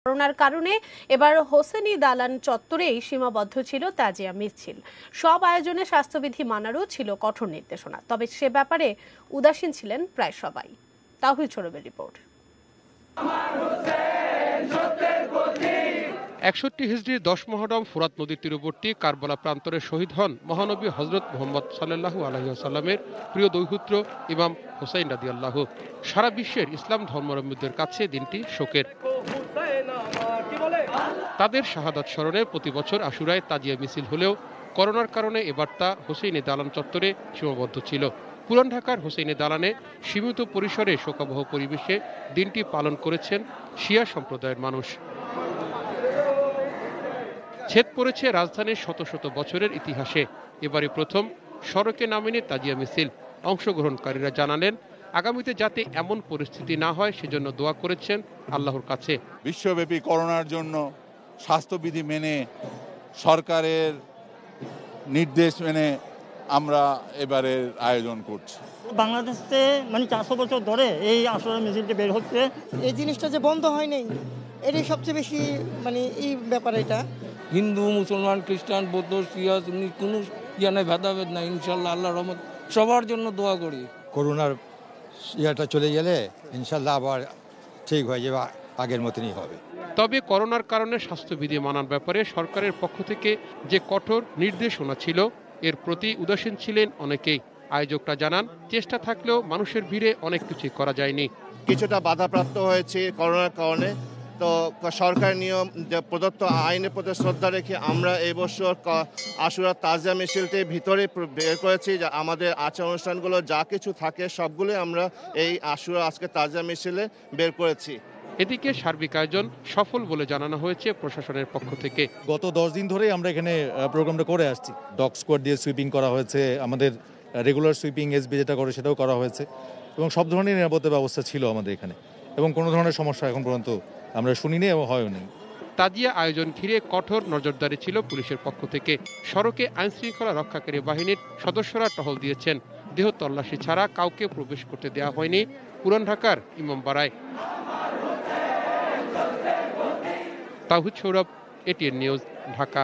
করোনার কারণে এবার হোসেনি দালান চত্বরেই সীমাবদ্ধ ছিল তাজিয়া মিছিল। সব আয়োজনে স্বাস্থ্যবিধি মানারও ছিল কঠোর নির্দেশনা, তবে সে ব্যাপারে উদাসীন ছিলেন প্রায় সবাই। তাওহিদ সৌরভের রিপোর্ট। ৬১ হিজরির ১০ মুহররম ফোরাত নদীর তীরবর্তী কারবালা প্রান্তরে শহীদ হন মহানবী হযরত মুহাম্মদ সাল্লাল্লাহু আলাইহি ওয়াসাল্লামের প্রিয় দৌহিত্র ইমাম হুসাইন রাদিয়াল্লাহু। সারা বিশ্বের ইসলাম ধর্মাবলম্বীদের কাছে দিনটি শোকের। তাদের শাহাদাত স্মরণে প্রতি বছর আশুরায় তাজিয়া মিছিল হলেও করোনার কারণে এবার তা হোসেনি দালান চত্বরে সীমাবদ্ধ ছিল। পুরান ঢাকার হোসেনি দালানে সীমিত পরিসরে শোকাবহ পরিবেশে দিনটি পালন করেছেন শিয়া সম্প্রদায়ের মানুষ। ছেদ পড়েছে রাজধানীর শত শত বছরের ইতিহাসে। এবারে প্রথম সড়কে নামেনি তাজিয়া মিছিল। অংশগ্রহণকারীরা জানালেন, আগামীতে যাতে এমন পরিস্থিতি না হয় সেজন্য দোয়া করেছেন আল্লাহর কাছে। বিশ্বব্যাপী করোনার জন্য স্বাস্থ্যবিধি মেনে, সরকারের নির্দেশ মেনে আমরা এবারের আয়োজন করছি। বাংলাদেশে 400 বছর ধরে এই আশুরা মিছিলটি বের হচ্ছে। এই জিনিসটা যে বন্ধ হয় নাই, এটাই সবচেয়ে বেশি এই ব্যাপার। এটা হিন্দু, মুসলমান, খ্রিস্টান, বৌদ্ধ, শিয়া, সুন্নি কোনো নাই, ভেদাভেদ নাই। ইনশাল্লাহ আল্লাহর রহমত সবার জন্য দোয়া করি। করোনার ইয়াটা চলে গেলে ইনশাল্লাহ আবার ঠিক হয়ে যাবে, আগের মতনই হবে। তবে করোনার কারণে স্বাস্থ্যবিধি মানার ব্যাপারে সরকারের পক্ষ থেকে যে কঠোর নির্দেশনা ছিল এর প্রতি উদাসীন ছিলেন অনেকেই। আয়োজকরা জানান, চেষ্টা থাকলেও মানুষের ভিড়ে অনেক কিছুই করা যায়নি। কিছুটা বাধাপ্রাপ্ত হয়েছে করোনার কারণে। তো সরকার নিয়ম প্রদত্ত আইনের প্রতি শ্রদ্ধা রেখে আমরা এই বছর আশুরা তাজিয়া মিছিলটি ভিতরে বের করেছি। আমাদের আচার অনুষ্ঠানগুলো যা কিছু থাকে সবগুলো আমরা এই আশুরা আজকে তাজিয়া মিছিলে বের করেছি। এদিকে সার্বিক আয়োজন সফল বলে জানানো হয়েছে প্রশাসনের পক্ষ থেকে। গত 10 দিন ধরেই আমরা এখানে প্রোগ্রামটা করে আসছি। ডগ স্কোয়াড দিয়ে সুইপিং করা হয়েছে, আমাদের রেগুলার সুইপিং এসবি যেটা করে সেটাও করা হয়েছে, এবং সব ধরনের নিরাপত্তা ব্যবস্থা ছিল আমাদের এখানে, এবং কোনো ধরনের সমস্যা এখন পর্যন্ত আমরা শুনিনি এবং হয়ও নি। তাজিয়া আয়োজন ঘিরে কঠোর নজরদারি ছিল পুলিশের পক্ষ থেকে। সড়কে আইন শৃঙ্খলা রক্ষাকারী বাহিনীর সদস্যরা টহল দিয়েছেন। দেহ তল্লাশি ছাড়া কাউকে প্রবেশ করতে দেওয়া হয়নি পুরান ঢাকার ইমামবাড়ায়। তাওহিদ সৌরভ, এটিএন নিউজ, ঢাকা।